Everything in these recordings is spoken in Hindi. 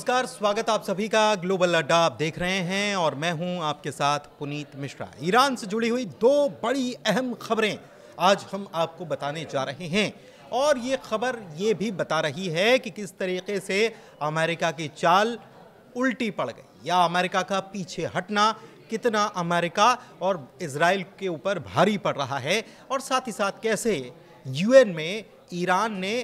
नमस्कार, स्वागत आप सभी का ग्लोबल अड्डा आप देख रहे हैं और मैं हूं आपके साथ पुनीत मिश्रा। ईरान से जुड़ी हुई दो बड़ी अहम खबरें आज हम आपको बताने जा रहे हैं और ये खबर ये भी बता रही है कि किस तरीके से अमेरिका की चाल उल्टी पड़ गई या अमेरिका का पीछे हटना कितना अमेरिका और इजराइल के ऊपर भारी पड़ रहा है और साथ ही साथ कैसे यूएन में ईरान ने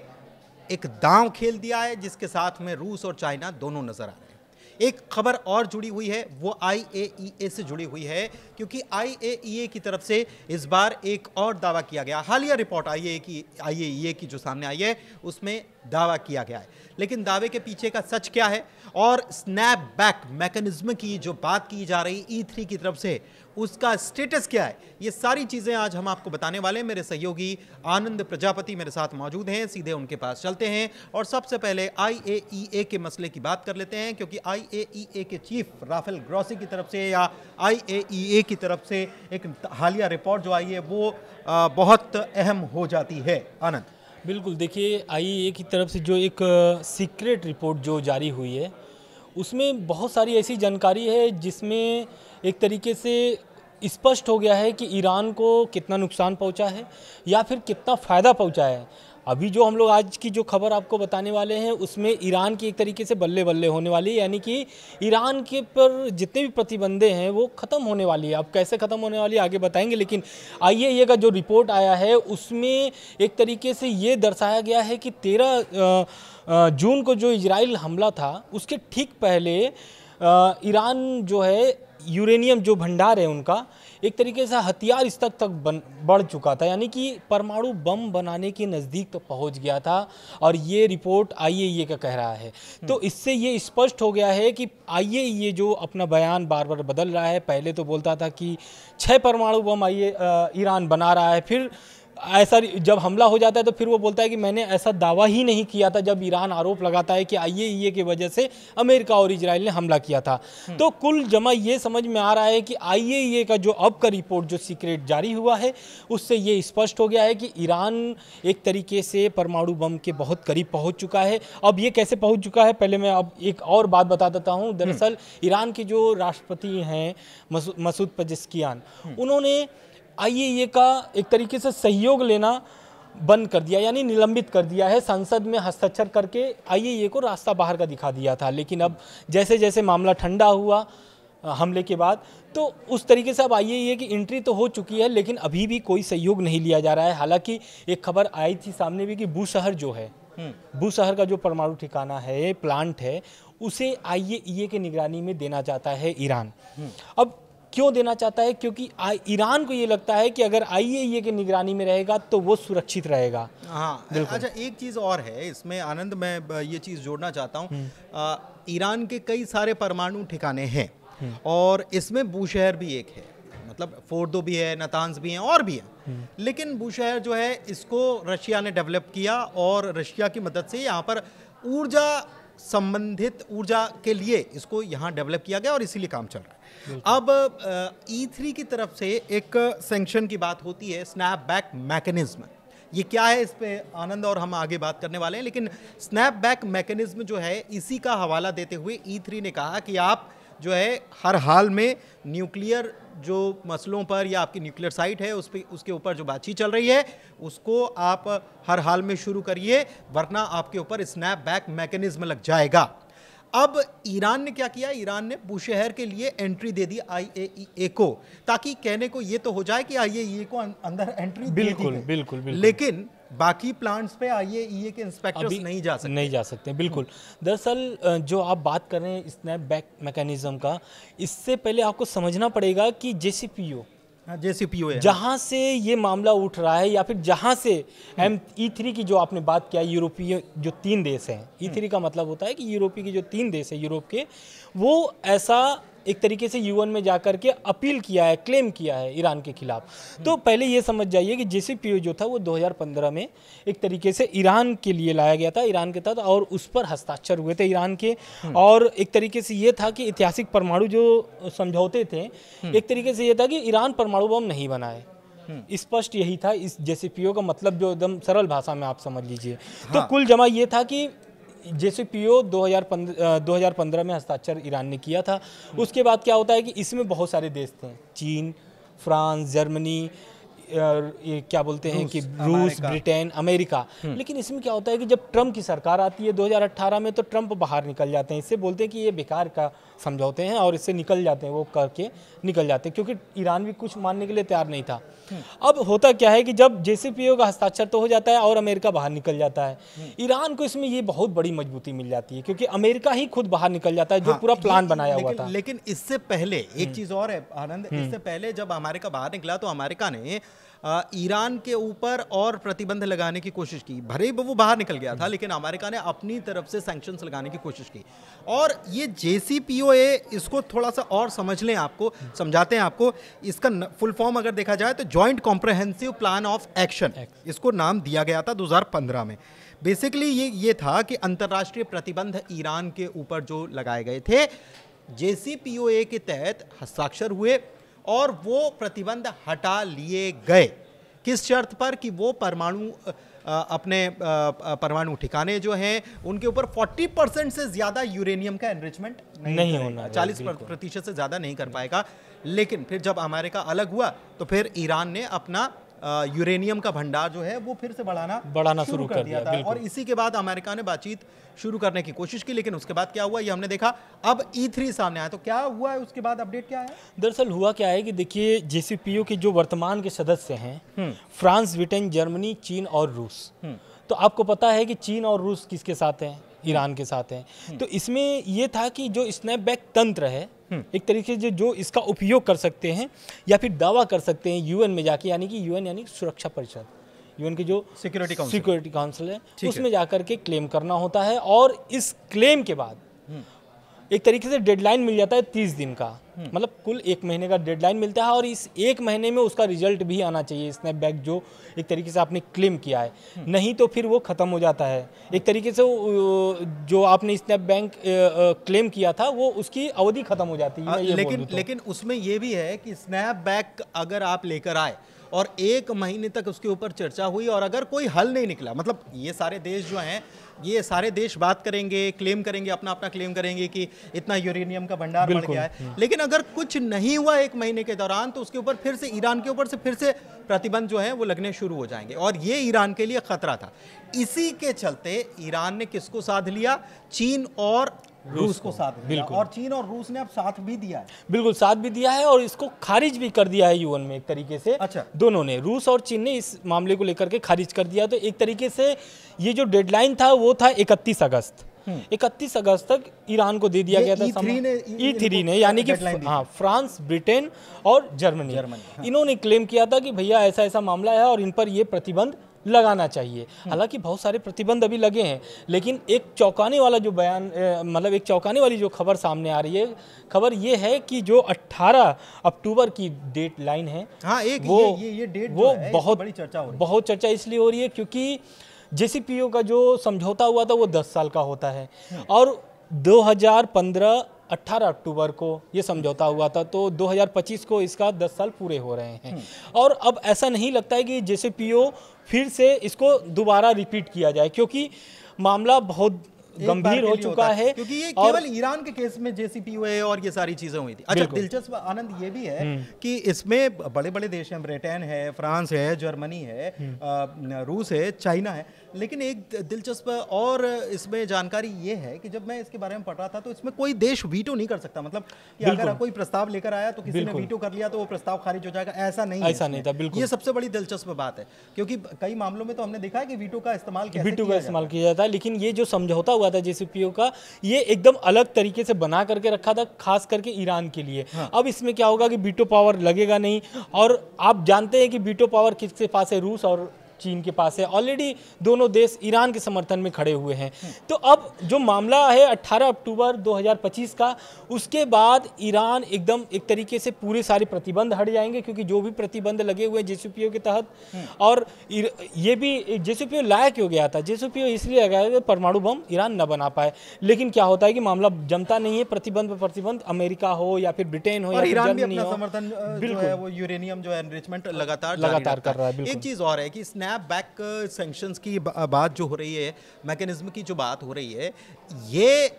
एक दांव खेल दिया है जिसके साथ में रूस और चाइना दोनों नजर आ रहे हैं। एक खबर और जुड़ी हुई है, वो IAEA से जुड़ी हुई है क्योंकि IAEA की तरफ से इस बार एक और दावा किया गया। हालिया रिपोर्ट IAEA की जो सामने आई है उसमें दावा किया गया है, लेकिन दावे के पीछे का सच क्या है और स्नैपबैक मैकेनिज्म की जो बात की जा रही E3 की तरफ से उसका स्टेटस क्या है, ये सारी चीजें आज हम आपको बताने वाले हैं। मेरे सहयोगी आनंद प्रजापति मेरे साथ मौजूद हैं, सीधे उनके पास चलते हैं और सबसे पहले IAEA के मसले की बात कर लेते हैं क्योंकि IAEA के चीफ राफेल ग्रॉसी की तरफ से या IAEA की तरफ से एक हालिया रिपोर्ट जो आई है वो बहुत अहम हो जाती है। आनंद, बिल्कुल, देखिए IAEA की तरफ से जो एक सीक्रेट रिपोर्ट जो जारी हुई है उसमें बहुत सारी ऐसी जानकारी है जिसमें एक तरीके से स्पष्ट हो गया है कि ईरान को कितना नुकसान पहुंचा है या फिर कितना फ़ायदा पहुंचा है। अभी जो हम लोग आज की जो खबर आपको बताने वाले हैं उसमें ईरान की एक तरीके से बल्ले बल्ले होने वाली है, यानी कि ईरान के पर जितने भी प्रतिबंधे हैं वो ख़त्म होने वाली है। अब कैसे ख़त्म होने वाली है आगे बताएंगे, लेकिन IAEA का जो रिपोर्ट आया है उसमें एक तरीके से ये दर्शाया गया है कि 13 जून को जो इजराइल हमला था उसके ठीक पहले ईरान जो है यूरेनियम जो भंडार है उनका एक तरीके से हथियार स्तर तक बढ़ चुका था, यानी कि परमाणु बम बनाने के नज़दीक तो पहुंच गया था और ये रिपोर्ट IAEA का कह रहा है। तो इससे ये स्पष्ट हो गया है कि IAEA जो अपना बयान बार बार बदल रहा है। पहले तो बोलता था कि 6 परमाणु बम ईरान बना रहा है, फिर ऐसा जब हमला हो जाता है तो फिर वो बोलता है कि मैंने ऐसा दावा ही नहीं किया था, जब ईरान आरोप लगाता है कि IAEA की वजह से अमेरिका और इजराइल ने हमला किया था। तो कुल जमा ये समझ में आ रहा है कि IAEA का जो अब का रिपोर्ट जो सीक्रेट जारी हुआ है उससे ये स्पष्ट हो गया है कि ईरान एक तरीके से परमाणु बम के बहुत करीब पहुँच चुका है। अब ये कैसे पहुँच चुका है, पहले मैं अब एक और बात बता देता हूँ। दरअसल ईरान के जो राष्ट्रपति हैं मसूद पेजेश्कियान, उन्होंने IAEA का एक तरीके से सहयोग लेना बंद कर दिया, यानी निलंबित कर दिया है। संसद में हस्ताक्षर करके IAEA को रास्ता बाहर का दिखा दिया था, लेकिन अब जैसे जैसे मामला ठंडा हुआ हमले के बाद तो उस तरीके से अब IAEA की एंट्री तो हो चुकी है, लेकिन अभी भी कोई सहयोग नहीं लिया जा रहा है। हालांकि एक खबर आई थी सामने भी कि बूशहर जो है, बूशहर का जो परमाणु ठिकाना है, प्लांट है, उसे IAEA के निगरानी में देना चाहता है ईरान। अब क्यों देना चाहता है? क्योंकि ईरान को ये लगता है कि अगर IAEA के निगरानी में रहेगा तो वो सुरक्षित रहेगा। हाँ, अच्छा, एक चीज़ और है इसमें आनंद, मैं ये चीज़ जोड़ना चाहता हूँ। ईरान के कई सारे परमाणु ठिकाने हैं और इसमें बूशहर भी एक है, मतलब फोर्दो भी है, नातांज भी हैं और भी हैं, लेकिन बूशहर जो है इसको रशिया ने डेवलप किया और रशिया की मदद से यहाँ पर ऊर्जा संबंधित ऊर्जा के लिए इसको यहाँ डेवलप किया गया और इसीलिए काम चल रहा है। अब E3 की तरफ से एक सैंक्शन की बात होती है, स्नैपबैक मैकेनिज्म। ये क्या है इस पे आनंद और हम आगे बात करने वाले हैं, लेकिन स्नैपबैक मैकेनिज्म जो है इसी का हवाला देते हुए E3 ने कहा कि आप जो है हर हाल में न्यूक्लियर जो मसलों पर या आपकी न्यूक्लियर साइट है उस पे उसके ऊपर जो बातचीत चल रही है उसको आप हर हाल में शुरू करिए, वरना आपके ऊपर स्नैपबैक मैकेनिज्म लग जाएगा। अब ईरान ने क्या किया, ईरान ने बूशहर के लिए एंट्री दे दी IAEA को, ताकि कहने को ये तो हो जाए कि IAEA को अंदर एंट्री बिल्कुल, दे दी। बिल्कुल, बिल्कुल। लेकिन बाकी प्लांट्स पे IAEA के इंस्पेक्टर्स नहीं जा सकते। बिल्कुल। दरअसल जो आप बात कर रहे हैं स्नैपबैक मैकेनिज्म का, इससे पहले आपको समझना पड़ेगा कि JCPOA है, जहाँ से ये मामला उठ रहा है या फिर जहाँ से E3 की जो आपने बात किया, यूरोपीय जो 3 देश हैं, E3 का मतलब होता है कि यूरोपीय के जो 3 देश हैं यूरोप के, वो ऐसा एक तरीके से UN में जाकर के अपील किया है, क्लेम किया है ईरान के खिलाफ। तो पहले ये समझ जाइए कि JCPOA जो था वो 2015 में एक तरीके से ईरान के लिए लाया गया था, ईरान के तहत, और उस पर हस्ताक्षर हुए थे ईरान के। और एक तरीके से ये था कि ऐतिहासिक परमाणु जो समझौते थे, एक तरीके से ये था कि ईरान परमाणु बम नहीं बनाए। स्पष्ट यही था इस JCPOA का मतलब, जो एकदम सरल भाषा में आप समझ लीजिए। तो कुल जमा ये था कि JCPOA 2015 में हस्ताक्षर ईरान ने किया था। उसके बाद क्या होता है कि इसमें बहुत सारे देश थे, चीन, फ्रांस, जर्मनी, ये क्या बोलते हैं कि रूस, ब्रिटेन, अमेरिका। लेकिन इसमें क्या होता है कि जब ट्रंप की सरकार आती है 2018 में, तो ट्रंप बाहर निकल जाते हैं। इससे बोलते हैं कि ये बेकार का समझौते हैं और इससे निकल जाते हैं, वो करके निकल जाते हैं, क्योंकि ईरान भी कुछ मानने के लिए तैयार नहीं था। अब होता क्या है कि जब JCPOA का हस्ताक्षर तो हो जाता है और अमेरिका बाहर निकल जाता है, ईरान को इसमें ये बहुत बड़ी मजबूती मिल जाती है, क्योंकि अमेरिका ही खुद बाहर निकल जाता है, जो पूरा प्लान बनाया हुआ था। लेकिन इससे पहले एक चीज और है आनंद, इससे पहले जब अमेरिका बाहर निकला तो अमेरिका ने ईरान के ऊपर और प्रतिबंध लगाने की कोशिश की। भले वो बाहर निकल गया था, लेकिन अमेरिका ने अपनी तरफ से सैंक्शंस लगाने की कोशिश की। और ये JCPOA, इसको थोड़ा सा और समझ लें, आपको समझाते हैं आपको। इसका फुल फॉर्म अगर देखा जाए तो joint comprehensive plan of action, इसको नाम दिया गया था 2015 में। बेसिकली ये था कि अंतर्राष्ट्रीय प्रतिबंध ईरान के ऊपर जो लगाए गए थे, JCPOA के तहत हस्ताक्षर हुए और वो प्रतिबंध हटा लिए गए। किस शर्त पर? कि वो परमाणु अपने परमाणु ठिकाने जो हैं उनके ऊपर 40% से ज्यादा यूरेनियम का एनरिचमेंट नहीं होना, 40% से ज्यादा नहीं कर पाएगा। लेकिन फिर जब अमेरिका अलग हुआ तो फिर ईरान ने अपना यूरेनियम का भंडार जो है वो फिर से बढ़ाना शुरू कर दिया था। और इसी के बाद अमेरिका ने बातचीत शुरू करने की कोशिश की, लेकिन उसके बाद क्या हुआ ये हमने देखा। अब E3 सामने आया, तो क्या हुआ है उसके बाद, अपडेट क्या है? दरअसल हुआ क्या है कि देखिए, JCPOA के जो वर्तमान के सदस्य हैं, फ्रांस, ब्रिटेन, जर्मनी, चीन और रूस। तो आपको पता है कि चीन और रूस किसके साथ हैं? ईरान के साथ हैं। तो इसमें यह था कि जो स्नैपबैक तंत्र है, एक तरीके से जो इसका उपयोग कर सकते हैं या फिर दावा कर सकते हैं UN में जाके, यानी कि UN यानी सुरक्षा परिषद, UN की जो सिक्योरिटी काउंसिल है, उसमें जाकर के क्लेम करना होता है। और इस क्लेम के बाद एक तरीके से डेडलाइन मिल जाता है 30 दिन का, मतलब कुल 1 महीने का डेडलाइन मिलता है। और इस 1 महीने में उसका रिजल्ट भी आना चाहिए, स्नैपबैक जो एक तरीके से आपने क्लेम किया है, नहीं तो फिर वो ख़त्म हो जाता है। एक तरीके से जो आपने स्नैपबैक क्लेम किया था वो उसकी अवधि ख़त्म हो जाती है। लेकिन उसमें ये भी है कि स्नैपबैक अगर आप लेकर आए और 1 महीने तक उसके ऊपर चर्चा हुई और अगर कोई हल नहीं निकला, मतलब ये सारे देश जो हैं, ये सारे देश बात करेंगे, क्लेम करेंगे, अपना क्लेम करेंगे कि इतना यूरेनियम का भंडार बढ़ गया है, लेकिन अगर कुछ नहीं हुआ 1 महीने के दौरान, तो उसके ऊपर फिर से ईरान के ऊपर से फिर से प्रतिबंध जो है वो लगने शुरू हो जाएंगे। और ये ईरान के लिए खतरा था। इसी के चलते ईरान ने किसको साध लिया? चीन और रूस को साथ दिया। और चीन और रूस ने अब साथ भी दिया है। बिल्कुल साथ भी दिया है और इसको खारिज भी कर दिया है UN में एक तरीके से। अच्छा। दोनों ने, रूस और चीन ने इस मामले को लेकर के खारिज कर दिया। तो एक तरीके से ये जो डेडलाइन था वो था 31 अगस्त। 31 अगस्त तक ईरान को दे दिया गया था। E3 ने यानी कि हाँ, फ्रांस, ब्रिटेन और जर्मनी इन्होंने क्लेम किया था कि भैया ऐसा ऐसा मामला है और इन पर ये प्रतिबंध लगाना चाहिए। हालांकि बहुत सारे प्रतिबंध अभी लगे हैं, लेकिन एक चौंकाने वाला जो बयान, मतलब एक चौंकाने वाली जो खबर सामने आ रही है, खबर ये है कि जो 18 अक्टूबर की डेट लाइन है, हाँ, ये डेट वो बहुत बड़ी चर्चा हो रही है। बहुत चर्चा इसलिए हो रही है क्योंकि JCPOA का जो समझौता हुआ था वो 10 साल का होता है और 2015 18 अक्टूबर को ये समझौता हुआ था, तो 2025 को इसका 10 साल पूरे हो रहे हैं। और अब ऐसा नहीं लगता है कि JCPOA फिर से इसको दोबारा रिपीट किया जाए, क्योंकि मामला बहुत गंभीर हो चुका है। क्योंकि ये केवल ईरान के केस में JCPOA और ये सारी चीजें हुई थी। अच्छा, दिलचस्प आनंद ये भी है कि इसमें बड़े बड़े देश हैं, ब्रिटेन है, फ्रांस है, जर्मनी है, रूस है, चाइना है। लेकिन एक दिलचस्प और इसमें जानकारी ये है कि जब मैं इसके बारे में पढ़ रहा था तो इसमें कोई देश वीटो नहीं कर सकता। मतलब कि अगर कोई प्रस्ताव लेकर आया तो किसी ने वीटो कर लिया तो वो प्रस्ताव खारिज हो जाएगा, ऐसा नहीं था। बिल्कुल, ये सबसे बड़ी दिलचस्प बात है, क्योंकि कई मामलों में तो हमने देखा है कि वीटो का इस्तेमाल किया जाता है। लेकिन ये जो समझौता हुआ था JCPOA का, ये एकदम अलग तरीके से बना करके रखा था, खास करके ईरान के लिए। अब इसमें क्या होगा कि वीटो पावर लगेगा नहीं, और आप जानते हैं कि वीटो पावर किसके पास है? रूस और चीन के पास है। ऑलरेडी दोनों देश ईरान के समर्थन में खड़े हुए हैं। तो अब जो मामला है 18 अक्टूबर 2025 का, उसके बाद ईरान एकदम एक तरीके से पूरे सारे प्रतिबंध हट जाएंगे, क्योंकि जो भी प्रतिबंध लगे हुए हैं JCPOA के तहत, और ये भी JCPOA लाया क्यों गया था? JCPOA इसलिए लगाया कि परमाणु बम ईरान न बना पाए। लेकिन क्या होता है कि मामला जमता नहीं है, प्रतिबंध पर प्रतिबंध अमेरिका हो या फिर ब्रिटेन हो या फिर जर्मनी हो, समर्थन जो है वो यूरेनियम जो एनरिचमेंट लगातार कर रहा है। एक चीज और है कि स्नैप बैक सैंक्शंस की बात जो हो रही है, मैकेनिज्म की जो बात हो रही है, ये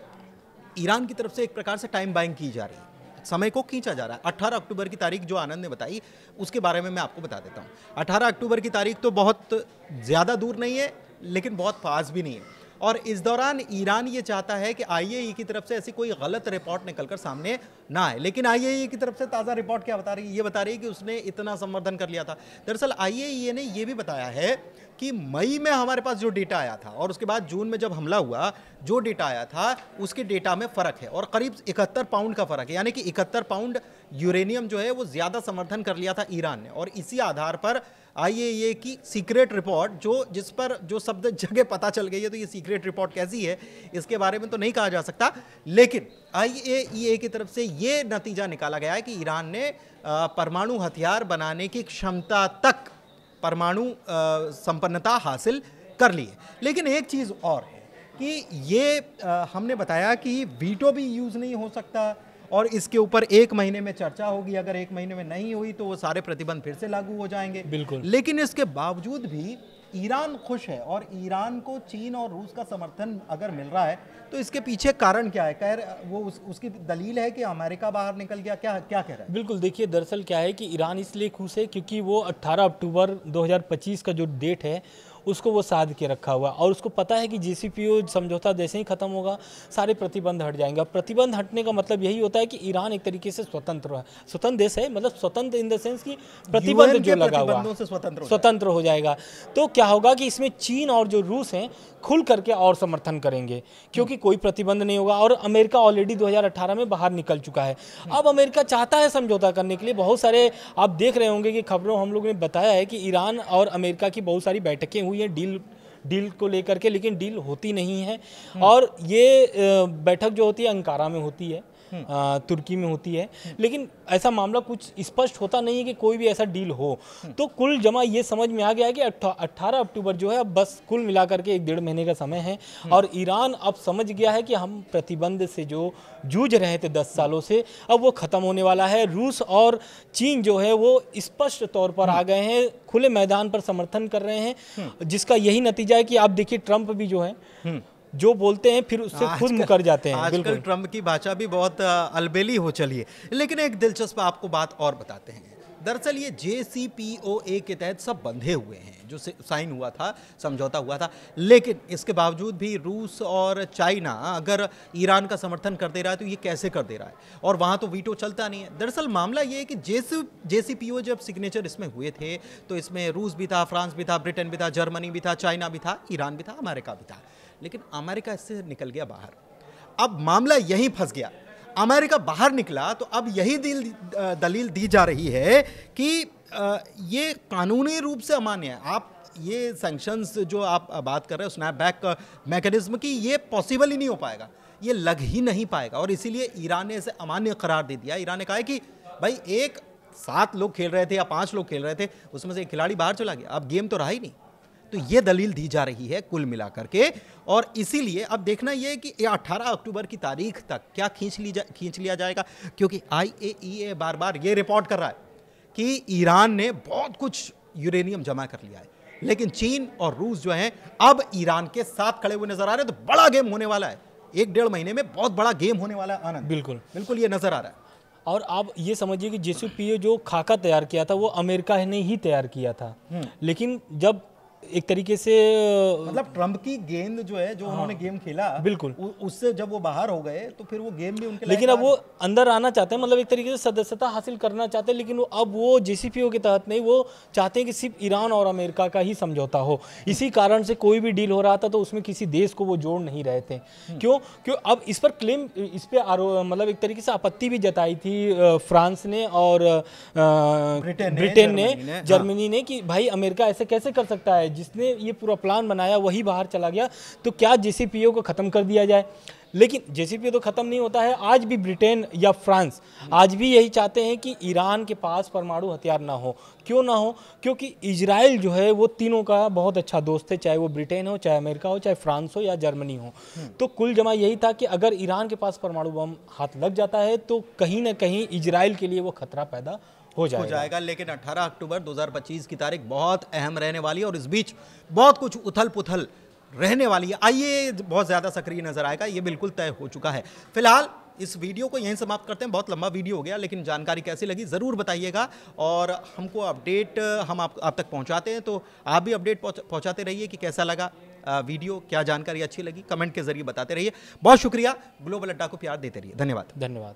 ईरान की तरफ से एक प्रकार से टाइम बाइंग की जा रही है, समय को खींचा जा रहा है। 18 अक्टूबर की तारीख जो आनंद ने बताई, उसके बारे में मैं आपको बता देता हूँ। 18 अक्टूबर की तारीख तो बहुत ज़्यादा दूर नहीं है, लेकिन बहुत पास भी नहीं है। और इस दौरान ईरान ये चाहता है कि आईएई की तरफ से ऐसी कोई गलत रिपोर्ट निकलकर सामने ना आए। लेकिन आईएई की तरफ से ताज़ा रिपोर्ट क्या बता रही है? ये बता रही है कि उसने इतना संवर्धन कर लिया था। दरअसल आईएई ने ये भी बताया है कि मई में हमारे पास जो डेटा आया था और उसके बाद जून में जब हमला हुआ, जो डेटा आया था उसके डेटा में फ़र्क है और करीब 71 पाउंड का फ़र्क है, यानी कि 71 पाउंड यूरेनियम जो है वो ज़्यादा समर्थन कर लिया था ईरान ने। और इसी आधार पर आईएईए की सीक्रेट रिपोर्ट जिस पर जो शब्द जगह पता चल गई है, तो ये सीक्रेट रिपोर्ट कैसी है इसके बारे में तो नहीं कहा जा सकता, लेकिन आईएईए की तरफ से ये नतीजा निकाला गया है कि ईरान ने परमाणु हथियार बनाने की क्षमता तक परमाणु संपन्नता हासिल कर ली है। लेकिन एक चीज़ और है कि ये हमने बताया कि वीटो भी यूज़ नहीं हो सकता और इसके ऊपर 1 महीने में चर्चा होगी। अगर 1 महीने में नहीं हुई तो वो सारे प्रतिबंध फिर से लागू हो जाएंगे। बिल्कुल। लेकिन इसके बावजूद भी ईरान खुश है और ईरान को चीन और रूस का समर्थन अगर मिल रहा है तो इसके पीछे कारण क्या है? वो उसकी दलील है कि अमेरिका बाहर निकल गया, क्या क्या कह रहा है? बिल्कुल, देखिए दरअसल क्या है कि ईरान इसलिए खुश है क्योंकि वो 18 अक्टूबर 2025 का जो डेट है उसको वो साध के रखा हुआ और उसको पता है कि JCPOA समझौता जैसे ही खत्म होगा सारे प्रतिबंध हट जाएंगे। प्रतिबंध हटने का मतलब यही होता है कि ईरान एक तरीके से स्वतंत्र देश है, मतलब स्वतंत्र इन द सेंस कि प्रतिबंध जो लगा हुआ से स्वतंत्र हो जाएगा। तो क्या होगा कि इसमें चीन और जो रूस हैं खुल करके और समर्थन करेंगे क्योंकि कोई प्रतिबंध नहीं होगा और अमेरिका ऑलरेडी 2018 में बाहर निकल चुका है। अब अमेरिका चाहता है समझौता करने के लिए। बहुत सारे आप देख रहे होंगे कि खबरों हम लोग ने बताया है कि ईरान और अमेरिका की बहुत सारी बैठकें हुई हैं डील को लेकर के, लेकिन डील होती नहीं है। और ये बैठक जो होती है अंकारा में होती है, तुर्की में होती है, लेकिन ऐसा मामला कुछ स्पष्ट होता नहीं है कि कोई भी ऐसा डील हो। तो कुल जमा ये समझ में आ गया है कि 18 अक्टूबर जो है अब बस कुल मिलाकर के 1-1.5 महीने का समय है और ईरान अब समझ गया है कि हम प्रतिबंध से जो जूझ रहे थे 10 सालों से, अब वो खत्म होने वाला है। रूस और चीन जो है वो स्पष्ट तौर पर आ गए हैं, खुले मैदान पर समर्थन कर रहे हैं, जिसका यही नतीजा है कि आप देखिए ट्रंप भी जो है जो बोलते हैं फिर उससे खुद मुकर जाते हैं। आजकल ट्रंप की भाषा भी बहुत अलबेली हो चली है। लेकिन एक दिलचस्प आपको बात और बताते हैं। दरअसल ये JCPOA के तहत सब बंधे हुए हैं, जो साइन हुआ था, समझौता हुआ था, लेकिन इसके बावजूद भी रूस और चाइना अगर ईरान का समर्थन कर दे रहा है तो ये कैसे कर दे रहा है? और वहाँ तो वीटो चलता नहीं है। दरअसल मामला ये है कि JCPOA जब सिग्नेचर इसमें हुए थे तो इसमें रूस भी था, फ्रांस भी था, ब्रिटेन भी था, जर्मनी भी था, चाइना भी था, ईरान भी था, अमेरिका भी था। लेकिन अमेरिका इससे निकल गया बाहर। अब मामला यहीं फंस गया। अमेरिका बाहर निकला तो अब यही दलील दी जा रही है कि ये कानूनी रूप से अमान्य है। आप ये सैंक्शंस जो आप बात कर रहे हो स्नैपबैक मैकेनिज्म की, ये पॉसिबल ही नहीं हो पाएगा, ये लग ही नहीं पाएगा। और इसीलिए ईरान ने इसे अमान्य करार दे दिया। ईरान ने कहा है कि भाई 7 लोग खेल रहे थे या 5 लोग खेल रहे थे, उसमें से एक खिलाड़ी बाहर चला गया, अब गेम तो रहा ही नहीं। तो ये दलील दी जा रही है कुल मिलाकर के। और इसीलिए अब देखना यह है कि 18 अक्टूबर की तारीख तक क्या खींच लिया जाएगा, क्योंकि IAEA बार बार ये रिपोर्ट कर रहा है कि ईरान ने बहुत कुछ यूरेनियम जमा कर लिया है, लेकिन चीन और रूस जो हैं अब ईरान के साथ खड़े हुए नजर आ रहे हैं। तो बड़ा गेम होने वाला है, 1-1.5 महीने में बहुत बड़ा गेम होने वाला है। आनंद, बिल्कुल ये नजर आ रहा है। और आप ये समझिए कि JCPOA जो खाका तैयार किया था वो अमेरिका ने ही तैयार किया था, लेकिन जब एक तरीके से मतलब ट्रंप की गेंद जो है, जो उन्होंने गेम खेला, बिल्कुल उससे जब वो बाहर हो गए तो फिर वो गेम भी उनके, लेकिन अब वो अंदर आना चाहते हैं, मतलब एक तरीके से सदस्यता हासिल करना चाहते हैं, लेकिन वो अब वो JCPOA के तहत नहीं, वो चाहते हैं कि सिर्फ ईरान और अमेरिका का ही समझौता हो। इसी कारण से कोई भी डील हो रहा था तो उसमें किसी देश को वो जोड़ नहीं रहे थे। क्यों? अब इस पर क्लेम, इस पर मतलब एक तरीके से आपत्ति भी जताई थी फ्रांस ने और ब्रिटेन ने, जर्मनी ने, कि भाई अमेरिका ऐसे कैसे कर सकता है, जिसने ये पूरा प्लान बनाया वही बाहर चला गया, तो क्या JCPOA को खत्म कर दिया जाए। लेकिन JCPOA तो खत्म नहीं होता है। आज भी ब्रिटेन या फ्रांस आज भी यही चाहते हैं कि ईरान के पास परमाणु हथियार ना हो। क्यों ना हो? क्योंकि इजराइल जो है वो तीनों का बहुत अच्छा दोस्त है, चाहे वो ब्रिटेन हो, चाहे अमेरिका हो, चाहे फ्रांस हो या जर्मनी हो। तो कुल जमा यही था कि अगर ईरान के पास परमाणु बम हाथ लग जाता है तो कहीं ना कहीं इजराइल के लिए वो खतरा पैदा हो जाएगा। लेकिन 18 अक्टूबर 2025 की तारीख बहुत अहम रहने वाली है और इस बीच बहुत कुछ उथल पुथल रहने वाली है। आइए, बहुत ज़्यादा सक्रिय नजर आएगा, ये बिल्कुल तय हो चुका है। फिलहाल इस वीडियो को यहीं समाप्त करते हैं, बहुत लंबा वीडियो हो गया, लेकिन जानकारी कैसी लगी ज़रूर बताइएगा और हमको अपडेट हम आप तक पहुंचाते हैं, तो आप भी अपडेट पहुंचाते रहिए कि कैसा लगा वीडियो, क्या जानकारी अच्छी लगी, कमेंट के जरिए बताते रहिए। बहुत शुक्रिया, ग्लोबल अड्डा को प्यार देते रहिए। धन्यवाद। धन्यवाद।